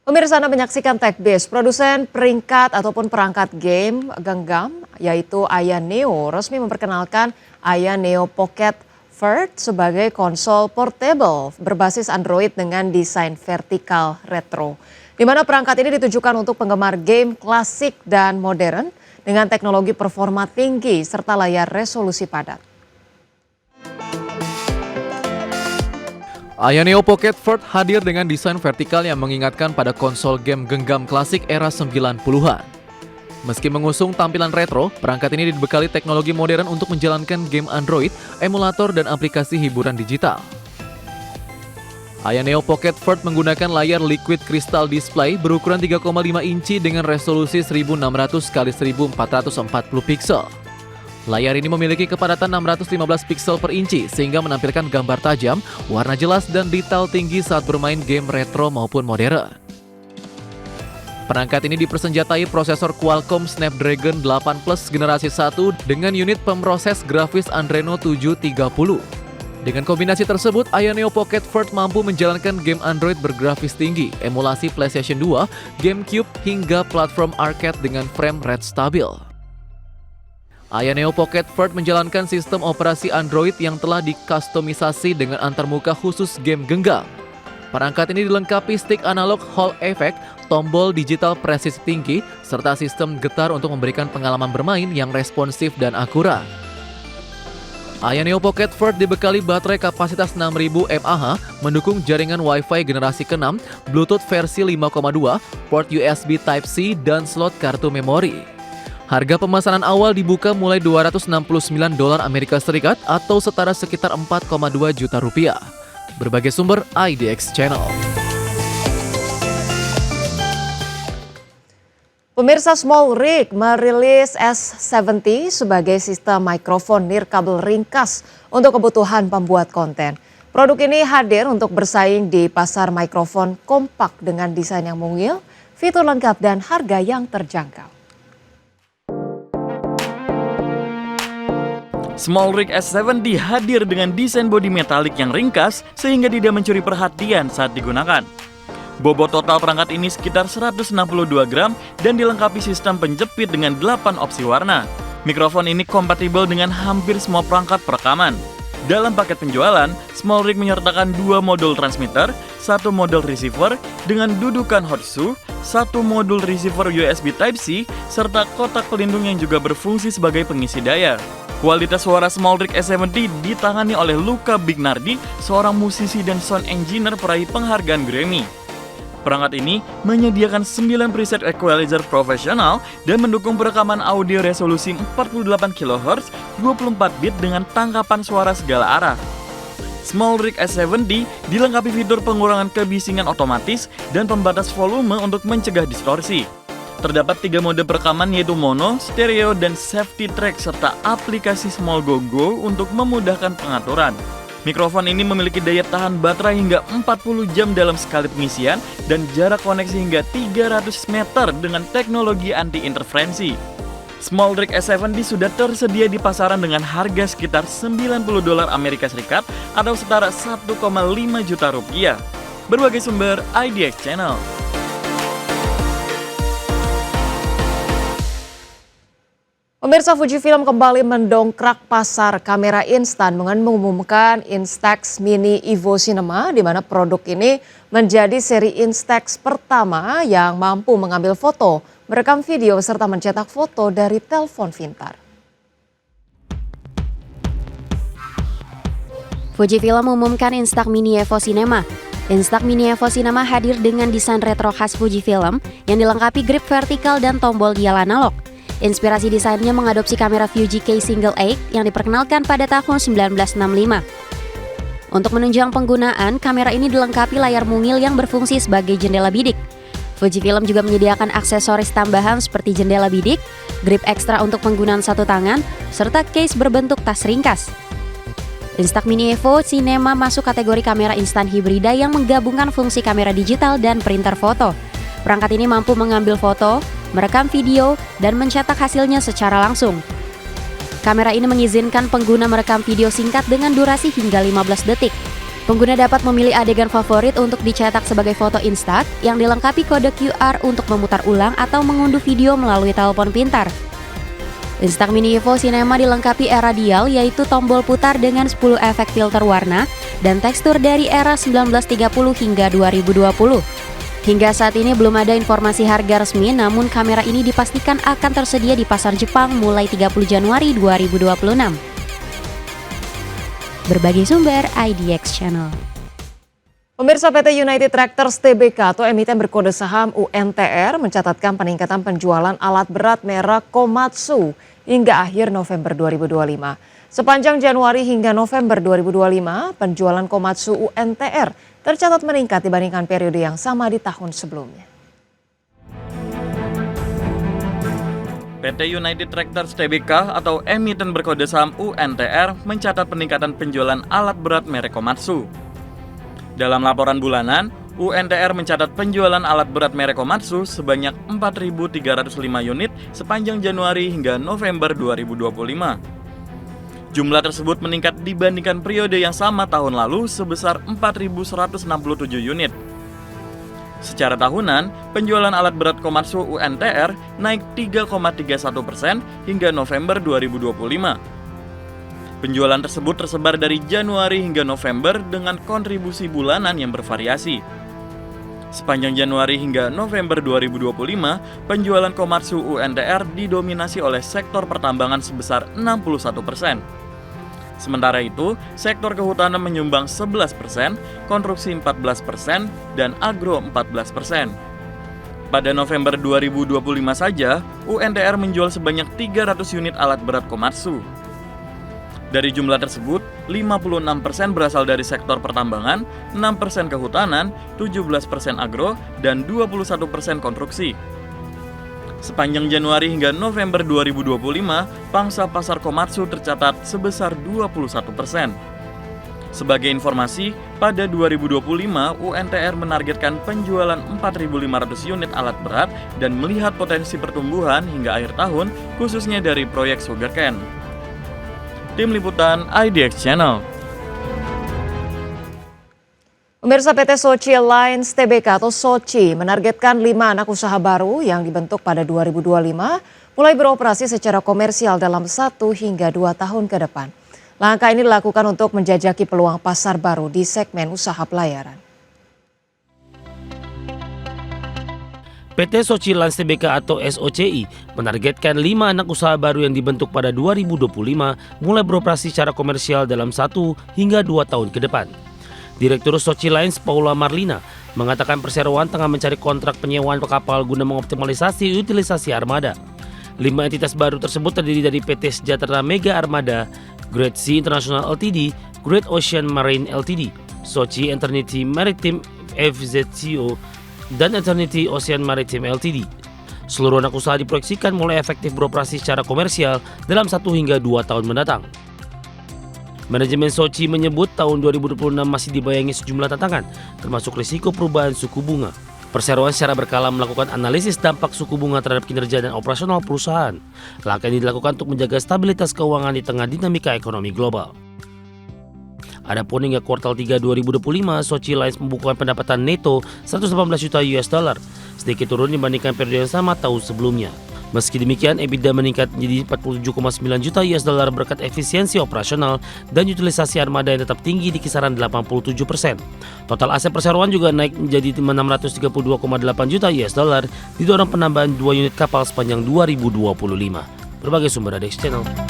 Pemirsa, Anda menyaksikan TechBiz. Produsen peringkat ataupun perangkat game genggam yaitu Aya Neo resmi memperkenalkan Aya Neo Pocket Third sebagai konsol portable berbasis Android dengan desain vertikal retro. Di mana perangkat ini ditujukan untuk penggemar game klasik dan modern dengan teknologi performa tinggi serta layar resolusi padat. Aya Neo Pocket Third hadir dengan desain vertikal yang mengingatkan pada konsol game genggam klasik era 90-an. Meski mengusung tampilan retro, perangkat ini dibekali teknologi modern untuk menjalankan game Android, emulator, dan aplikasi hiburan digital. Aya Neo Pocket Third menggunakan layar liquid crystal display berukuran 3,5 inci dengan resolusi 1600 x 1440 piksel. Layar ini memiliki kepadatan 615 piksel per inci sehingga menampilkan gambar tajam, warna jelas, dan detail tinggi saat bermain game retro maupun modern. Perangkat ini dipersenjatai prosesor Qualcomm Snapdragon 8 Plus generasi 1 dengan unit pemroses grafis Adreno 730. Dengan kombinasi tersebut, Aya Neo Pocket Third mampu menjalankan game Android bergrafis tinggi, emulasi PlayStation 2, GameCube, hingga platform arcade dengan frame rate stabil. Aya Neo Pocket Third menjalankan sistem operasi Android yang telah dikustomisasi dengan antarmuka khusus game genggam. Perangkat ini dilengkapi stick analog Hall effect, tombol digital presisi tinggi, serta sistem getar untuk memberikan pengalaman bermain yang responsif dan akurat. Aya Neo Pocket Third dibekali baterai kapasitas 6000 mAh, mendukung jaringan Wi-Fi generasi ke-6, Bluetooth versi 5,2, port USB Type-C, dan slot kartu memori. Harga pemesanan awal dibuka mulai $269 Amerika Serikat atau setara sekitar 4,2 juta rupiah. Berbagai sumber IDX Channel. Pemirsa, SmallRig merilis S70 sebagai sistem mikrofon nirkabel ringkas untuk kebutuhan pembuat konten. Produk ini hadir untuk bersaing di pasar mikrofon kompak dengan desain yang mungil, fitur lengkap, dan harga yang terjangkau. SmallRig S70 hadir dengan desain bodi metalik yang ringkas sehingga tidak mencuri perhatian saat digunakan. Bobot total perangkat ini sekitar 162 gram dan dilengkapi sistem penjepit dengan 8 opsi warna. Mikrofon ini kompatibel dengan hampir semua perangkat perekaman. Dalam paket penjualan, SmallRig menyertakan 2 modul transmitter, 1 modul receiver dengan dudukan hot shoe, 1 modul receiver USB Type-C, serta kotak pelindung yang juga berfungsi sebagai pengisi daya. Kualitas suara SmallRig S70 ditangani oleh Luca Bignardi, seorang musisi dan sound engineer peraih penghargaan Grammy. Perangkat ini menyediakan 9 preset equalizer profesional dan mendukung perekaman audio resolusi 48 kHz, 24 bit dengan tangkapan suara segala arah. SmallRig S70 dilengkapi fitur pengurangan kebisingan otomatis dan pembatas volume untuk mencegah distorsi. Terdapat 3 mode perekaman yaitu mono, stereo, dan safety track serta aplikasi Small Go Go untuk memudahkan pengaturan. Mikrofon ini memiliki daya tahan baterai hingga 40 jam dalam sekali pengisian dan jarak koneksi hingga 300 meter dengan teknologi anti-interferensi. SmallRig S70 sudah tersedia di pasaran dengan harga sekitar $90 Amerika Serikat atau setara 1,5 juta rupiah. Berbagai sumber IDX Channel. Pemirsa, Fujifilm kembali mendongkrak pasar kamera instan dengan mengumumkan Instax Mini Evo Cinema, di mana produk ini menjadi seri Instax pertama yang mampu mengambil foto, merekam video, serta mencetak foto dari telepon pintar. Fujifilm mengumumkan Instax Mini Evo Cinema. Instax Mini Evo Cinema hadir dengan desain retro khas Fujifilm yang dilengkapi grip vertikal dan tombol dial analog. Inspirasi desainnya mengadopsi kamera Fuji K Single 8 yang diperkenalkan pada tahun 1965. Untuk menunjang penggunaan, kamera ini dilengkapi layar mungil yang berfungsi sebagai jendela bidik. Fujifilm juga menyediakan aksesoris tambahan seperti jendela bidik, grip ekstra untuk penggunaan satu tangan, serta case berbentuk tas ringkas. Instax Mini Evo Cinema masuk kategori kamera instan hibrida yang menggabungkan fungsi kamera digital dan printer foto. Perangkat ini mampu mengambil foto, merekam video, dan mencetak hasilnya secara langsung. Kamera ini mengizinkan pengguna merekam video singkat dengan durasi hingga 15 detik. Pengguna dapat memilih adegan favorit untuk dicetak sebagai foto Instax yang dilengkapi kode QR untuk memutar ulang atau mengunduh video melalui telepon pintar. Instax Mini Evo Cinema dilengkapi era dial, yaitu tombol putar dengan 10 efek filter warna dan tekstur dari era 1930 hingga 2020. Hingga saat ini belum ada informasi harga resmi, namun kamera ini dipastikan akan tersedia di pasar Jepang mulai 30 Januari 2026. Berbagai sumber IDX Channel. Pemirsa, PT United Tractors Tbk atau emiten berkode saham UNTR mencatatkan peningkatan penjualan alat berat merek Komatsu hingga akhir November 2025. Sepanjang Januari hingga November 2025, penjualan Komatsu UNTR tercatat meningkat dibandingkan periode yang sama di tahun sebelumnya. PT United Tractors Tbk atau emiten berkode saham UNTR mencatat peningkatan penjualan alat berat merek Komatsu. Dalam laporan bulanan, UNTR mencatat penjualan alat berat merek Komatsu sebanyak 4.305 unit sepanjang Januari hingga November 2025. Jumlah tersebut meningkat dibandingkan periode yang sama tahun lalu sebesar 4.167 unit. Secara tahunan, penjualan alat berat Komatsu UNTR naik 3,31% hingga November 2025. Penjualan tersebut tersebar dari Januari hingga November dengan kontribusi bulanan yang bervariasi. Sepanjang Januari hingga November 2025, penjualan Komatsu UNTR didominasi oleh sektor pertambangan sebesar 61%. Sementara itu, sektor kehutanan menyumbang 11%, konstruksi 14%, dan agro 14%. Pada November 2025 saja, UNTR menjual sebanyak 300 unit alat berat Komatsu. Dari jumlah tersebut, 56% berasal dari sektor pertambangan, 6% kehutanan, 17% agro, dan 21% konstruksi. Sepanjang Januari hingga November 2025, pangsa pasar Komatsu tercatat sebesar 21%. Sebagai informasi, pada 2025 UNTR menargetkan penjualan 4.500 unit alat berat dan melihat potensi pertumbuhan hingga akhir tahun, khususnya dari proyek Sugarcane. Tim Liputan IDX Channel. Pemirsa, PT Soci Lines Tbk atau Soci menargetkan 5 anak usaha baru yang dibentuk pada 2025 mulai beroperasi secara komersial dalam 1 hingga 2 tahun ke depan. Langkah ini dilakukan untuk menjajaki peluang pasar baru di segmen usaha pelayaran. PT Soci Lines Tbk atau SOCI menargetkan 5 anak usaha baru yang dibentuk pada 2025 mulai beroperasi secara komersial dalam 1 hingga 2 tahun ke depan. Direktur Soci Lines Paula Marlina mengatakan perseroan tengah mencari kontrak penyewaan kapal guna mengoptimalisasi utilisasi armada. 5 entitas baru tersebut terdiri dari PT Sejahtera Mega Armada, Great Sea International Ltd, Great Ocean Marine Ltd, Soci Eternity Maritime FZCO, dan Eternity Ocean Maritime Ltd. Seluruh anak usaha diproyeksikan mulai efektif beroperasi secara komersial dalam 1 hingga 2 tahun mendatang. Manajemen Soci menyebut tahun 2026 masih dibayangi sejumlah tantangan, termasuk risiko perubahan suku bunga. Perseroan secara berkala melakukan analisis dampak suku bunga terhadap kinerja dan operasional perusahaan. Langkah ini dilakukan untuk menjaga stabilitas keuangan di tengah dinamika ekonomi global. Adapun hingga kuartal 3 2025, Soci Lines membukukan pendapatan neto 118 juta US dollar, sedikit turun dibandingkan periode yang sama tahun sebelumnya. Meski demikian, EBITDA meningkat menjadi 47,9 juta US dollar berkat efisiensi operasional dan utilisasi armada yang tetap tinggi di kisaran 87%. Total aset perseroan juga naik menjadi 632,8 juta US dollar, didorong penambahan 2 unit kapal sepanjang 2025. Berbagai sumber IDX Channel.